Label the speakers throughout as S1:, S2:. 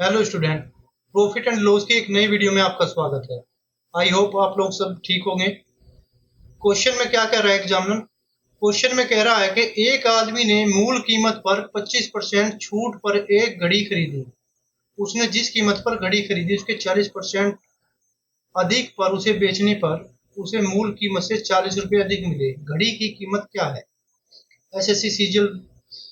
S1: Hello student, profit and loss की एक नई वीडियो में आपका स्वागत है। आई होप आप लोग सब ठीक होंगे। क्वेश्चन में क्या कह रहा है एग्जामिनर? क्वेश्चन में कह रहा है कि एक आदमी ने मूल कीमत पर 25% छूट पर एक घड़ी खरीदी। उसने जिस कीमत पर घड़ी खरीदी उसके 40% अधिक पर उसे बेचने पर उसे मूल कीमत से 40 रुपये अधिक मिले। घड़ी की कीमत क्या है? एसएससी सीजीएल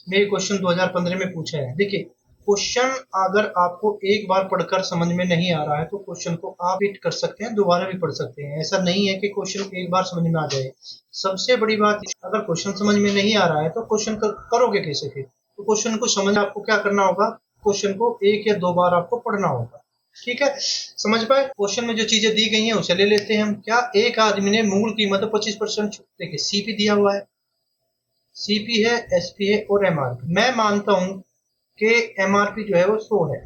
S1: में क्वेश्चन 2015 में पूछा है। देखिए, क्वेश्चन अगर आपको एक बार पढ़कर समझ में नहीं आ रहा है तो क्वेश्चन को आप रिपीट कर सकते हैं, दोबारा भी पढ़ सकते हैं। ऐसा नहीं है कि क्वेश्चन एक बार समझ में आ जाए। सबसे बड़ी बात, अगर क्वेश्चन समझ में नहीं आ रहा है तो क्वेश्चन करोगे कैसे फिर? तो क्वेश्चन को समझ आपको क्या करना होगा, क्वेश्चन को एक या दो बार आपको पढ़ना होगा। ठीक है, समझ पाए? क्वेश्चन में जो चीजें दी गई हैं उसे ले लेते हैं हम। क्या एक आदमी ने मूल कीमत 25%, देखिए सीपी दिया हुआ है, सीपी है, एसपी है और एमआरपी। मैं मानता हूं कि एमआरपी जो है वो 100 है,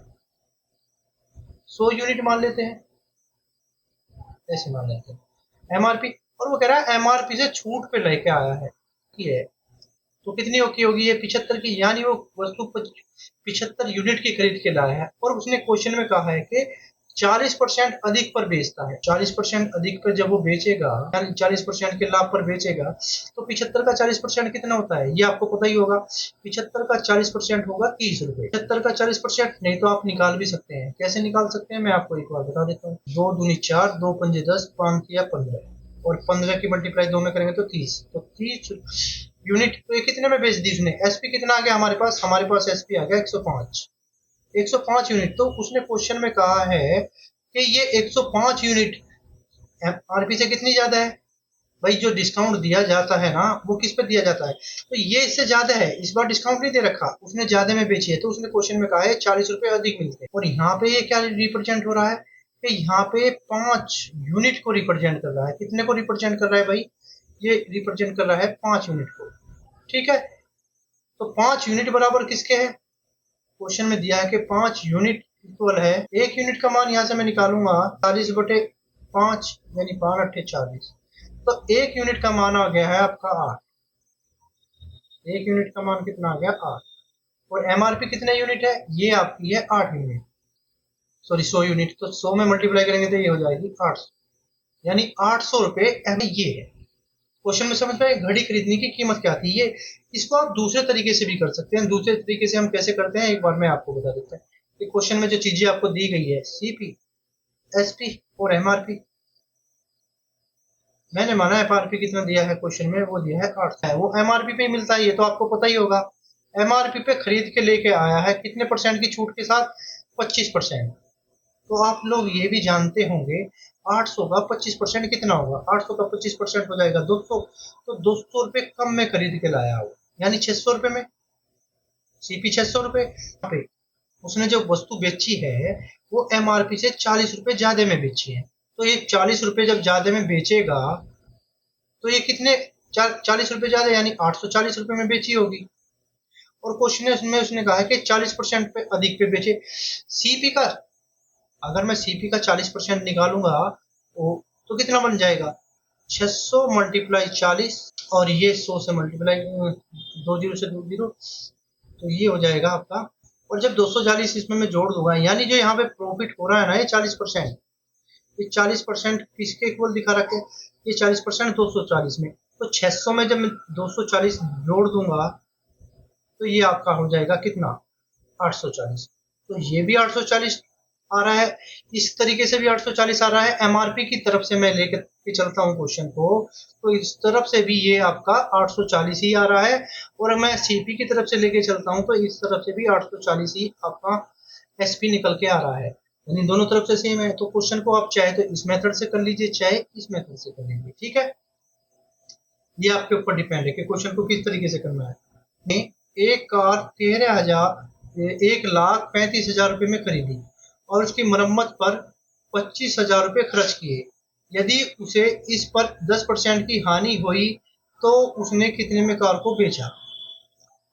S1: 100 यूनिट मान लेते हैं, ऐसे मान लेते हैं एमआरपी। और वो कह रहा है एमआरपी से छूट पे लेके आया है, ठीक है। तो कितनी की होगी ये? 75 की, यानी वो वस्तु 75 यूनिट की खरीद के लाया है। और उसने क्वेश्चन में कहा है कि 40% अधिक पर बेचता है। 40% अधिक पर जब वो बेचेगा, यानी 40% के लाभ पर बेचेगा, तो 75 का 40% कितना होता है ये आपको पता ही होगा। 75 का 40% होगा 30 रुपए। 75 का 40% नहीं तो आप निकाल भी सकते हैं। कैसे निकाल सकते हैं मैं आपको एक बार बता देता हूँ। 2 दूनी 4, 2 पंजे 10, 5 या 15 और 15 की मल्टीप्लाई 2 में करेंगे तो 30। तो 30 यूनिट। तो ये कितने में बेच दी उसने? एसपी कितना आ गया हमारे पास एसपी आ गया 105। 105 यूनिट। तो उसने क्वेश्चन में कहा है कि ये 105 यूनिट एमआरपी से कितनी ज्यादा है? भाई जो डिस्काउंट दिया जाता है ना, वो किस पे दिया जाता है? तो ये इससे ज्यादा है। इस बार डिस्काउंट नहीं दे रखा, उसने ज्यादा में बेची है, तो उसने क्वेश्चन में कहा है 40 रुपए अधिक मिलते हैं। और यहाँ पे ये क्या रिप्रेजेंट हो रहा है कि यहाँ पे 5 यूनिट को रिप्रेजेंट कर रहा है। कितने को रिप्रेजेंट कर रहा है भाई? ये रिप्रेजेंट कर रहा है 5 यूनिट को। ठीक है, तो 5 यूनिट बराबर किसके है? क्वेश्चन में दिया है कि 5 यूनिट इक्वल है, एक यूनिट का मान यहां से मैं निकालूंगा 40/5, यानी 5 अट्ठे 40। तो एक यूनिट का मान आ गया है आपका 8। एक यूनिट का मान कितना आ गया? 8। और एमआरपी कितने यूनिट है? ये आपकी है 8 यूनिट, सॉरी 100 यूनिट। तो 100 में मल्टीप्लाई करेंगे तो ये हो जाएगी 800, यानी 800 रुपए ये है। क्वेश्चन में समझ में घड़ी खरीदने की कीमत क्या थी ये। इसको आप दूसरे तरीके से भी कर सकते हैं। दूसरे तरीके से हम कैसे करते हैं एक बार मैं आपको बता देता हूँ। कि क्वेश्चन में जो चीजें आपको दी गई है, सीपी, एसपी और एमआरपी। मैंने माना एमआरपी कितना दिया है क्वेश्चन में, वो दिया है 8 है, वो एमआरपी पे ही मिलता है, ये तो आपको पता ही होगा। एमआरपी पे खरीद के लेके आया है कितने परसेंट की छूट के साथ? 25%। तो आप लोग ये भी जानते होंगे 800 का 25% कितना होगा? 800 का 25% हो जाएगा 200। तो 200 रुपए कम में खरीद के लाया हो, यानी 600 रुपए में। सीपी 600 रुपए पे उसने जो वस्तु बेची है वो एमआरपी से 40 रुपए ज्यादा में बेची है। तो ये 40 रुपए जब ज्यादा में बेचेगा तो ये कितने? 40 रुपए ज्यादा, यानी 840 रुपए में बेची होगी। और क्वेश्चन में उसने कहा है कि 40% पे अधिक पे बेचे। सीपी का, अगर मैं सीपी का 40% निकालूंगा तो कितना बन जाएगा? 600 मल्टीप्लाई 40, और ये 100 से मल्टीप्लाई 2 जीरो से 2 जीरो, तो ये हो जाएगा आपका। और जब 240 इसमें मैं जोड़ दूंगा, यानी जो यहाँ पे प्रॉफिट हो रहा है ना ये 40%, ये 40% किसके इक्वल दिखा रखे? ये 40% 240 में। तो 600 में जब मैं 240 जोड़ दूंगा तो ये आपका हो जाएगा कितना? 840। तो ये भी 840 आ रहा है, इस तरीके से भी 840 आ रहा है। एमआरपी की तरफ से मैं लेकर के चलता हूँ क्वेश्चन को, तो इस तरफ से भी ये आपका 840 ही आ रहा है। और मैं सीपी की तरफ से लेके चलता हूँ तो इस तरफ से भी 840 ही आपका एसपी निकल के आ रहा है, यानी दोनों तरफ से सेम है। तो क्वेश्चन को आप चाहे तो इस मेथड से कर लीजिए, चाहे इस मेथड से कर लीजिए। ठीक है, ये आपके ऊपर डिपेंड है कि क्वेश्चन को किस तरीके से करना है। ने एक कार 1,35,000 रुपए में खरीदी और उसकी मरम्मत पर 25,000 रुपए खर्च किए। यदि उसे इस पर 10% की हानि हुई तो उसने कितने में कार को बेचा?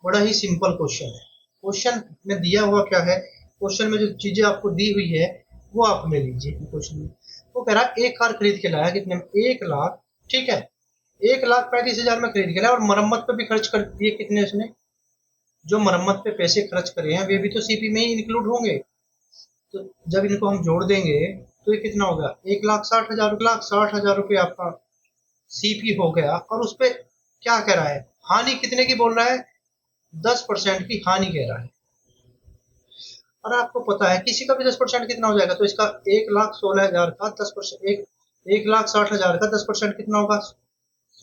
S1: बड़ा ही सिंपल क्वेश्चन है। क्वेश्चन में दिया हुआ क्या है, क्वेश्चन में जो चीजें आपको दी हुई है वो आप ले लीजिए। क्वेश्चन में वो कह रहा है एक कार खरीद के लाया कितने में? 1,00,000। ठीक है, 1,35,000 में खरीद के लाया और मरम्मत पे भी खर्च कर दिए कितने उसने? जो मरम्मत पे पैसे खर्च करे हैं वे भी तो सीपी में ही इंक्लूड होंगे। तो जब इनको हम जोड़ देंगे तो ये कितना होगा, 1,60,000 रुपये आपका सीपी हो गया। और उस पर क्या कह रहा है, हानि कितने की बोल रहा है, 10% की हानि कह रहा है। और आपको पता है किसी का भी 10% कितना हो जाएगा, तो इसका 1,16,000 का 10%, 1,60,000 का 10% कितना होगा,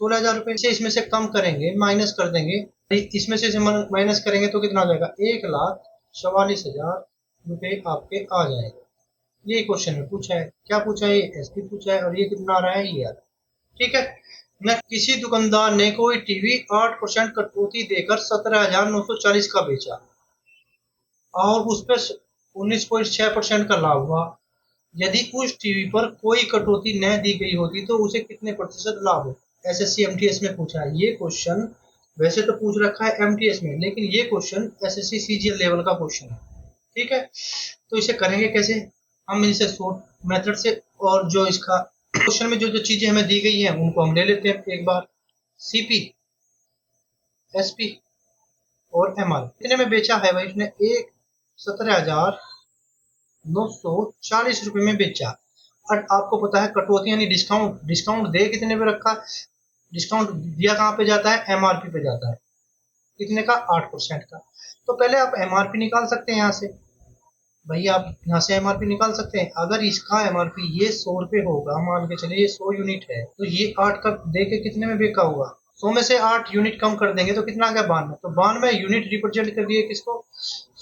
S1: 16,000 रुपये। से इसमें से कम करेंगे, माइनस कर देंगे, इसमें से माइनस करेंगे तो कितना हो जाएगा, 1,44,000 रुपये आपके आ जाएंगे। ये क्वेश्चन में पूछा है, क्या पूछा है, ये एसपी पूछा है, और ये कितना आ रहा है, ये आ रहा है। ठीक है। न किसी दुकानदार ने कोई टीवी 8% कटौती देकर 17,940 का बेचा और उस पर 19.6% का लाभ हुआ। यदि उस टीवी पर कोई कटौती न दी गई होती तो उसे कितने प्रतिशत लाभ हो। एसएससी एमटीएस में पूछा है ये क्वेश्चन। वैसे तो पूछ रखा है एमटीएस में, लेकिन ये क्वेश्चन एसएससी सीजीएल लेवल का क्वेश्चन है। ठीक है। तो इसे करेंगे कैसे, हम इसे शॉर्ट मेथड से, और जो इसका क्वेश्चन में जो जो चीजें हमें दी गई हैं उनको हम ले लेते हैं एक बार। सीपी, एसपी और एमआर कितने में बेचा है भाई, उसने 17,940 रुपए में बेचा। और आपको पता है कटौती यानी डिस्काउंट, डिस्काउंट दे कितने पे रखा, डिस्काउंट दिया कहाँ पे जाता है, एमआरपी पे जाता है। कितने का, 8% का। तो पहले आप एमआरपी निकाल सकते हैं यहाँ से, भैया आप यहाँ से एमआरपी निकाल सकते हैं। अगर इसका एमआरपी ये 100 रुपये होगा, मान के चलिए ये 100 यूनिट है, तो ये 8 का दे के कितने में बेचा होगा, 100 में से 8 यूनिट कम कर देंगे तो कितना आ गया, 92। तो 92 यूनिट रिप्रेजेंट कर दिए किसको,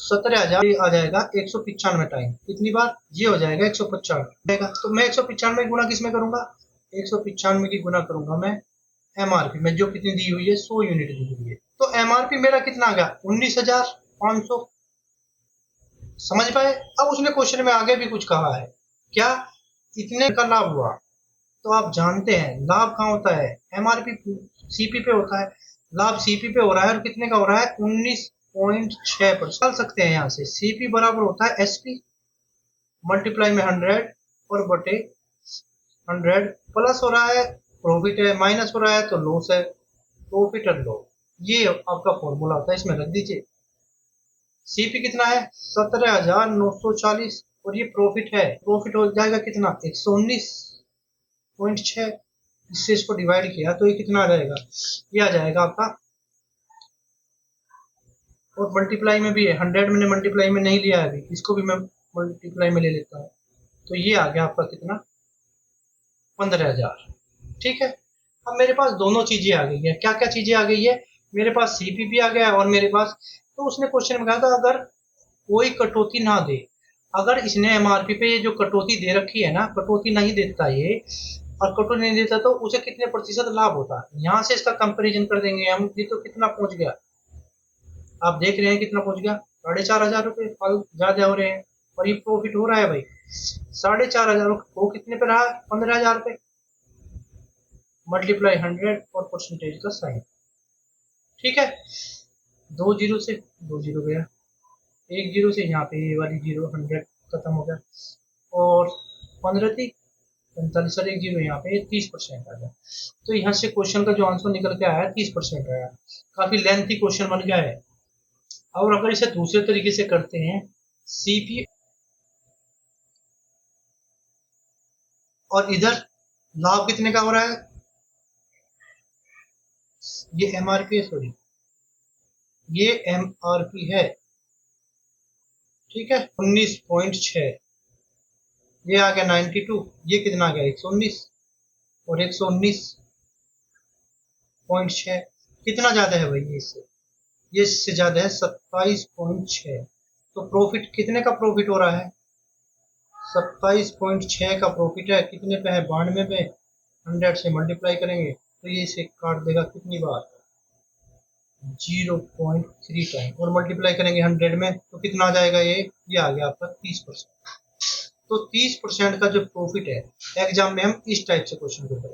S1: 17,000 आ जाएगा 195 टाइम। कितनी बार, ये हो जाएगा 195। तो मैं 195 गुना किस में करूंगा, 195 की गुना करूंगा मैं एमआरपी में, जो कितनी दी हुई है, 100 यूनिट दी हुई है। तो एमआरपी मेरा कितना आ गया, 19,500। समझ पाए। अब उसने क्वेश्चन में आगे भी कुछ कहा है, क्या, इतने का लाभ हुआ। तो आप जानते हैं लाभ कहाँ होता है, एमआरपी सीपी पे होता है। लाभ सीपी पे हो रहा है और कितने का हो रहा है, 19.6%। चल सकते हैं यहाँ से, सीपी बराबर होता है एसपी मल्टीप्लाई में 100 और बटे 100, प्लस हो रहा है प्रॉफिट है, माइनस हो रहा है तो लॉस है, प्रॉफिट और लॉस। ये आपका फॉर्मूला होता है, इसमें रख दीजिए। सीपी कितना है, 17,940 और ये प्रॉफिट है, प्रॉफिट हो जाएगा कितना, 119.6। इससे इसको डिवाइड किया तो ये कितना आ जाएगा, ये आ जाएगा आपका, और मल्टीप्लाई में भी है 100, मैंने मल्टीप्लाई में नहीं लिया है अभी, इसको भी मैं मल्टीप्लाई में ले लेता हूँ। तो ये आ गया आपका कितना, 15,000। ठीक है। अब मेरे पास दोनों चीजें आ गई है, क्या क्या चीजें आ गई है, मेरे पास सीपी भी आ गया है और मेरे पास, तो उसने क्वेश्चन में कहा था अगर कोई कटौती ना दे, अगर इसने एमआरपी पे जो कटौती दे रखी है ना, कटौती नहीं देता ये, और कटौती नहीं देता तो उसे कितने प्रतिशत लाभ होता है। यहाँ से इसका कंपैरिजन कर देंगे हम, ये तो कितना पहुंच गया, आप देख रहे हैं कितना पहुंच गया, 4,500 रुपये, फल ज्यादा हो रहे हैं और ये प्रॉफिट हो रहा है भाई 4,500। वो कितने पे रहा, 15,000 रुपये, मल्टीप्लाई 100 और परसेंटेज का साइन। ठीक है। 2 जीरो से 2 जीरो गया, 1 जीरो से यहाँ पे ये वाली जीरो 100 खत्म हो गया, और 15 थी 45 और 1 जीरो यहाँ पे 30% आ गया। तो यहाँ से क्वेश्चन का जो आंसर निकल के आया 30% आया। काफी लेंथी क्वेश्चन बन गया है। और अगर इसे दूसरे तरीके से करते हैं, सीपी और इधर लाभ कितने का हो रहा है, ये एमआरपी है, सॉरी ये एमआरपी है। ठीक है, 19.6, ये आ गया 92, ये कितना आ गया 119, और 119.6 कितना ज्यादा है भाई, ये इससे ज्यादा है 27.6। तो प्रॉफिट कितने का प्रॉफिट हो रहा है, 27.6 का प्रॉफिट है। कितने पे है, 92 पे, 100 से मल्टीप्लाई करेंगे तो ये इसे काट देगा कितनी बार, 0.3 टाइम, और मल्टीप्लाई करेंगे 100 में तो कितना आ जाएगा, ये आ गया आपका 30%। तो 30% का जो प्रॉफिट है, एग्जाम में हम इस टाइप से क्वेश्चन को करें।